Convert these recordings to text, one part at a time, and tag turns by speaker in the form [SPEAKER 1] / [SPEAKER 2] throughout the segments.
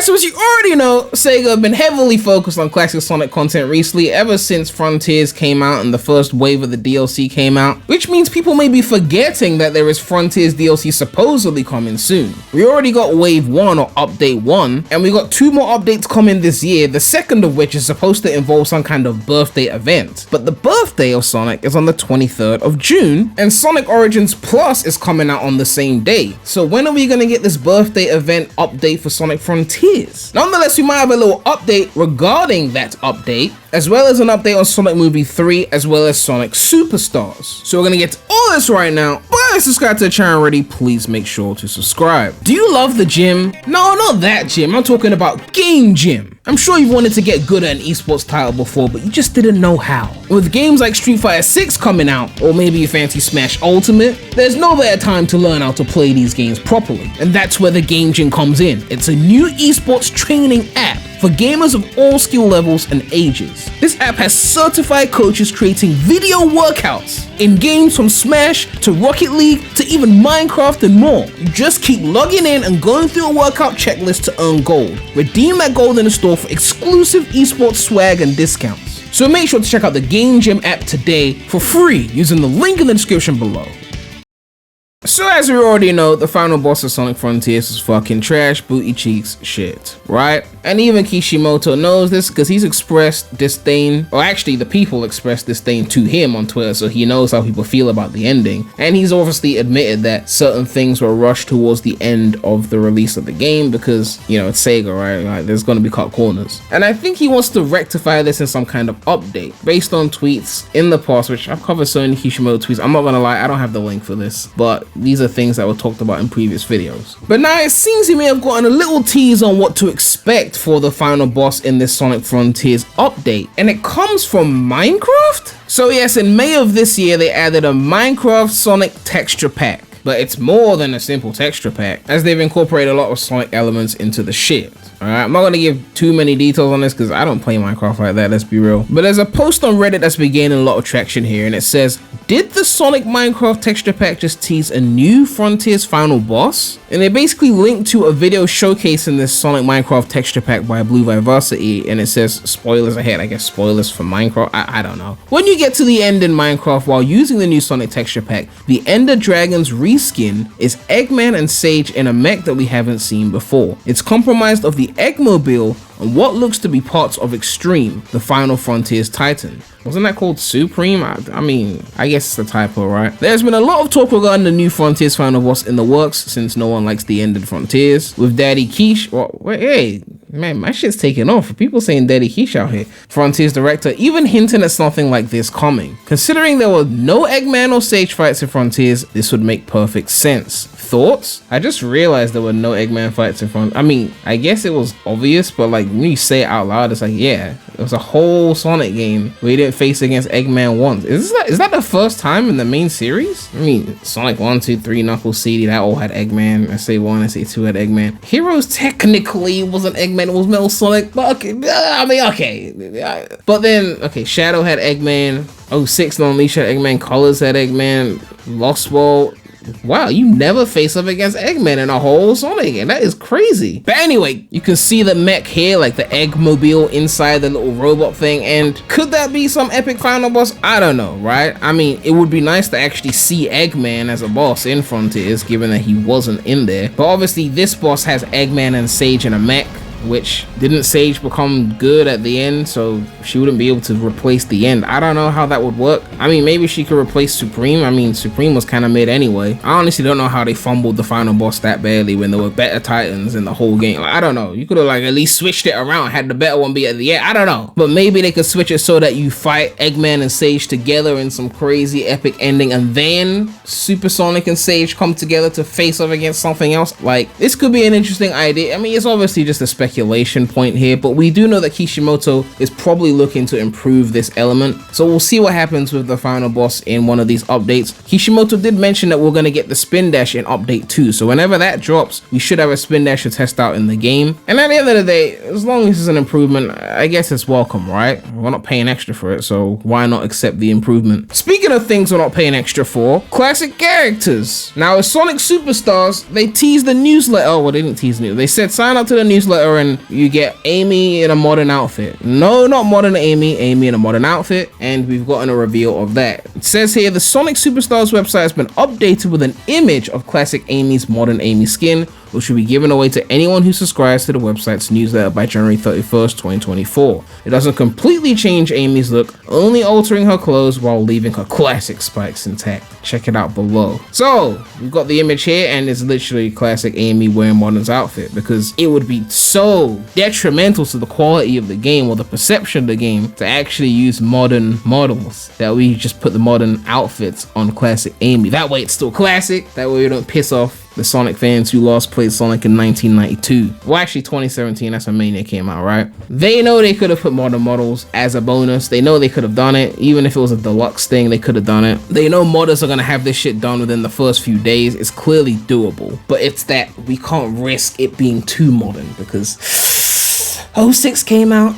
[SPEAKER 1] Alright, so as you already know, Sega have been heavily focused on classic Sonic content recently, ever since Frontiers came out and the first wave of the DLC came out, which means people may be forgetting that there is Frontiers DLC supposedly coming soon. We already got Wave 1 or Update 1, and we got 2 more updates coming this year, the second of which is supposed to involve some kind of birthday event. But the birthday of Sonic is on the 23rd of June, and Sonic Origins Plus is coming out on the same day. So when are we gonna get this birthday event update for Sonic Frontiers? Nonetheless, we might have a little update regarding that update, as well as an update on Sonic Movie 3, as well as Sonic Superstars. So we're gonna get to all this right now, but if you subscribe to the channel already, please make sure to subscribe. Do you love the gym? No, not that gym, I'm talking about Game Gym. I'm sure you've wanted to get good at an esports title before, but you just didn't know how. With games like Street Fighter 6 coming out, or maybe you fancy Smash Ultimate, there's no better time to learn how to play these games properly. And that's where the Game Gym comes in. It's a new esports training app for gamers of all skill levels and ages. This app has certified coaches creating video workouts in games from Smash to Rocket League to even Minecraft and more. You just keep logging in and going through a workout checklist to earn gold. Redeem that gold in the store for exclusive esports swag and discounts. So make sure to check out the Game Gym app today for free using the link in the description below. So as we already know, the final boss of Sonic Frontiers is fucking trash, booty cheeks shit, right? And even Kishimoto knows this because he's expressed disdain, or actually the people expressed disdain to him on Twitter, so he knows how people feel about the ending. And he's obviously admitted that certain things were rushed towards the end of the release of the game because, you know, it's Sega, right? Like, there's gonna be cut corners. And I think he wants to rectify this in some kind of update based on tweets in the past, which I've covered so many Kishimoto tweets. I'm not gonna lie, I don't have the link for this, but these are things that were talked about in previous videos. But now it seems he may have gotten a little tease on what to expect for the final boss in this Sonic Frontiers update, and it comes from Minecraft? So yes, in May of this year they added a Minecraft Sonic texture pack, but it's more than a simple texture pack, as they've incorporated a lot of Sonic elements into the shit. Alright, I'm not gonna give too many details on this because I don't play Minecraft like that, let's be real. But there's a post on Reddit that's been gaining a lot of traction here, and it says, did the Sonic Minecraft texture pack just tease a new Frontiers final boss? And they basically link to a video showcasing this Sonic Minecraft texture pack by Blue Vivacity, and it says, spoilers ahead, I guess spoilers for Minecraft, I don't know. When you get to the end in Minecraft while using the new Sonic texture pack, the Ender Dragon's reskin is Eggman and Sage in a mech that we haven't seen before. It's comprised of the Eggmobile and what looks to be parts of Extreme, the final Frontiers Titan. Wasn't that called Supreme? I mean, I guess it's a typo, right? There's been a lot of talk regarding the new Frontiers final boss in the works since no one likes the ended Frontiers. With Daddy Quiche, well, wait, hey, man, my shit's taking off. People saying Daddy Quiche out here. Frontiers director even hinting at something like this coming. Considering there were no Eggman or Sage fights in Frontiers, this would make perfect sense. Thoughts? I just realized there were no Eggman fights in front. I mean, I guess it was obvious, but like when you say it out loud, it's like, yeah, it was a whole Sonic game where you didn't face against Eggman once. Is that the first time in the main series? I mean, Sonic 1, 2, 3, Knuckles, CD, that all had Eggman. SA1, SA2 had Eggman. Heroes technically wasn't Eggman, it was Metal Sonic, but okay, I mean, okay. But then, okay, Shadow had Eggman, 06 and Unleashed had Eggman, Colors had Eggman, Lost World. Wow, you never face up against Eggman in a whole Sonic game. That is crazy. But anyway, you can see the mech here, like the Eggmobile inside the little robot thing. And could that be some epic final boss? I don't know, right? I mean, it would be nice to actually see Eggman as a boss in Frontiers, given that he wasn't in there. But obviously, this boss has Eggman and Sage in a mech, which didn't Sage become good at the end, so she wouldn't be able to replace the end. I don't know how that would work. I mean, maybe she could replace Supreme. I mean, Supreme was kind of mid anyway. I honestly don't know how they fumbled the final boss that badly when there were better Titans in the whole game. Like, I don't know. You could have like at least switched it around, had the better one be at the end. I don't know. But maybe they could switch it so that you fight Eggman and Sage together in some crazy epic ending, and then Super Sonic and Sage come together to face off against something else. Like, this could be an interesting idea. I mean, it's obviously just a speculation point here, but we do know that Kishimoto is probably looking to improve this element, so we'll see what happens with the final boss in one of these updates. Kishimoto did mention that we're going to get the spin dash in update 2, so whenever that drops, we should have a spin dash to test out in the game. And at the end of the day, as long as it's an improvement, I guess it's welcome, right? We're not paying extra for it, so why not accept the improvement? Speaking of things we're not paying extra for, classic characters. Now with Sonic Superstars, they teased the newsletter. Oh, well, they didn't tease the news. They said sign up to the newsletter her and you get Amy in a modern outfit. No, not modern Amy in a modern outfit, and we've gotten a reveal of that. It says here, the Sonic Superstars website has been updated with an image of classic Amy's modern Amy skin, which will be given away to anyone who subscribes to the website's newsletter by January 31st, 2024. It doesn't completely change Amy's look, only altering her clothes while leaving her classic spikes intact. Check it out below. So, we've got the image here, and it's literally classic Amy wearing Modern's outfit, because it would be so detrimental to the quality of the game or the perception of the game to actually use modern models, that we just put the modern outfits on classic Amy. That way it's still classic, that way we don't piss off the Sonic fans who last played Sonic in 1992. Well, actually 2017, that's when Mania came out, right? They know they could have put modern models as a bonus. They know they could have done it. Even if it was a deluxe thing, they could have done it. They know modders are gonna have this shit done within the first few days. It's clearly doable, but it's that we can't risk it being too modern because 06 came out,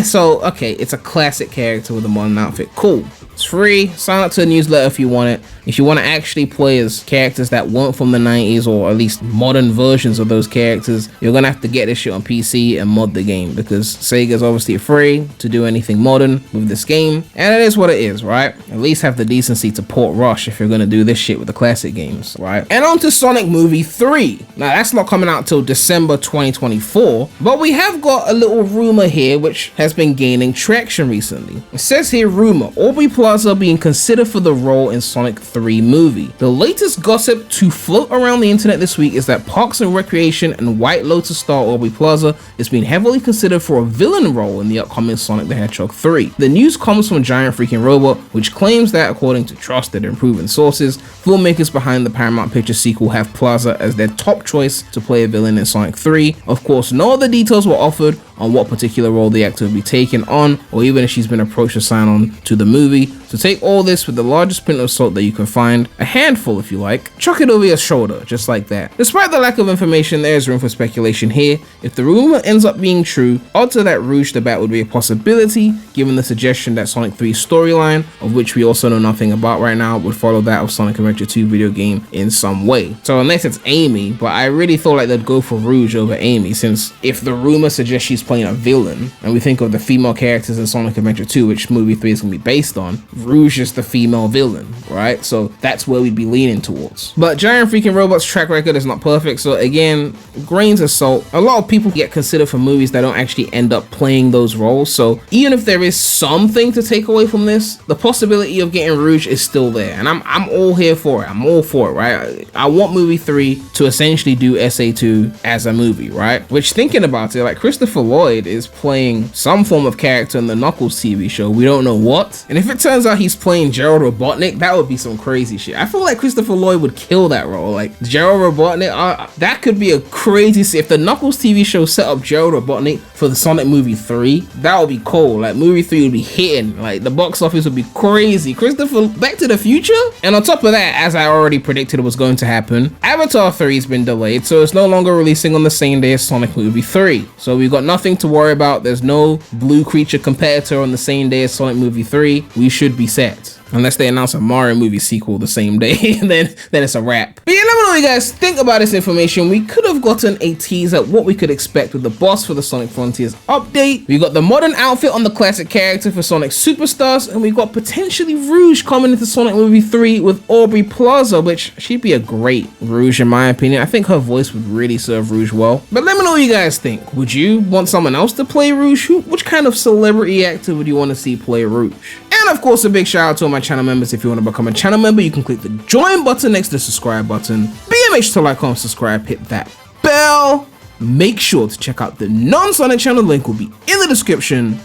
[SPEAKER 1] so okay, it's a classic character with a modern outfit. Cool. It's free. Sign up to the newsletter if you want it. If you want to actually play as characters that weren't from the 90s, or at least modern versions of those characters, you're gonna have to get this shit on PC and mod the game, because Sega's obviously afraid to do anything modern with this game, and it is what it is, right? At least have the decency to port Rush if you're gonna do this shit with the classic games, right? And on to Sonic Movie 3. Now that's not coming out till December 2024, but we have got a little rumor here which has been gaining traction recently. It says here, rumor, Aubrey Plaza being considered for the role in Sonic 3 movie. The latest gossip to float around the internet this week is that Parks and Recreation and White Lotus star Aubrey Plaza is being heavily considered for a villain role in the upcoming Sonic the Hedgehog 3. The news comes from Giant Freaking Robot, which claims that, according to trusted and proven sources, filmmakers behind the Paramount Pictures sequel have Plaza as their top choice to play a villain in Sonic 3. Of course, no other details were offered on what particular role the actor will be taken on, or even if she's been approached to sign on to the movie. So take all this with the largest pinch of salt that you can find, a handful if you like, chuck it over your shoulder, just like that. Despite the lack of information, there is room for speculation here. If the rumor ends up being true, odds are that Rouge the Bat would be a possibility, given the suggestion that Sonic 3's storyline, of which we also know nothing about right now, would follow that of Sonic Adventure 2 video game in some way. So unless it's Amy, but I really thought like they'd go for Rouge over Amy, since if the rumor suggests she's playing a villain, and we think of the female characters in Sonic Adventure 2, which movie 3 is going to be based on, Rouge is the female villain, right? So that's where we'd be leaning towards. But Giant Freaking Robot's track record is not perfect, so again, grains of salt. A lot of people get considered for movies that don't actually end up playing those roles, so even if there is something to take away from this, the possibility of getting Rouge is still there, and I'm all here for it. I'm all for it, right? I want movie 3 to essentially do SA2 as a movie, right? Which, thinking about it, like Christopher Lloyd is playing some form of character in the Knuckles TV show. We don't know what, and if it turns out he's playing Gerald Robotnik, that would be some crazy shit. I feel like Christopher Lloyd would kill that role. Like Gerald Robotnik, that could be a crazy. If the Knuckles TV show set up Gerald Robotnik for the Sonic movie 3, that would be cool. Like movie 3 would be hitting. Like the box office would be crazy. Christopher, Back to the Future. And on top of that, as I already predicted was going to happen, Avatar 3 has been delayed, so it's no longer releasing on the same day as Sonic movie 3. So we've got nothing to worry about. There's no Blue Creature competitor on the same day as Sonic movie 3. We should be set. Unless they announce a Mario movie sequel the same day, then it's a wrap. But yeah, let me know what you guys think about this information. We could have gotten a tease at what we could expect with the boss for the Sonic Frontiers update. We got the modern outfit on the classic character for Sonic Superstars, and we got potentially Rouge coming into Sonic Movie 3 with Aubrey Plaza, which she'd be a great Rouge in my opinion. I think her voice would really serve Rouge well. But let me know what you guys think. Would you want someone else to play Rouge? Which kind of celebrity actor would you want to see play Rouge? And of course, a big shout out to all my channel members. If you want to become a channel member, you can click the join button next to the subscribe button. But yeah, make sure to like, comment, subscribe, hit that bell. Make sure to check out the non-Sonic channel, link will be in the description.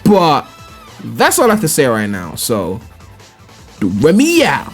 [SPEAKER 1] But that's all I have to say right now. So, Remy out.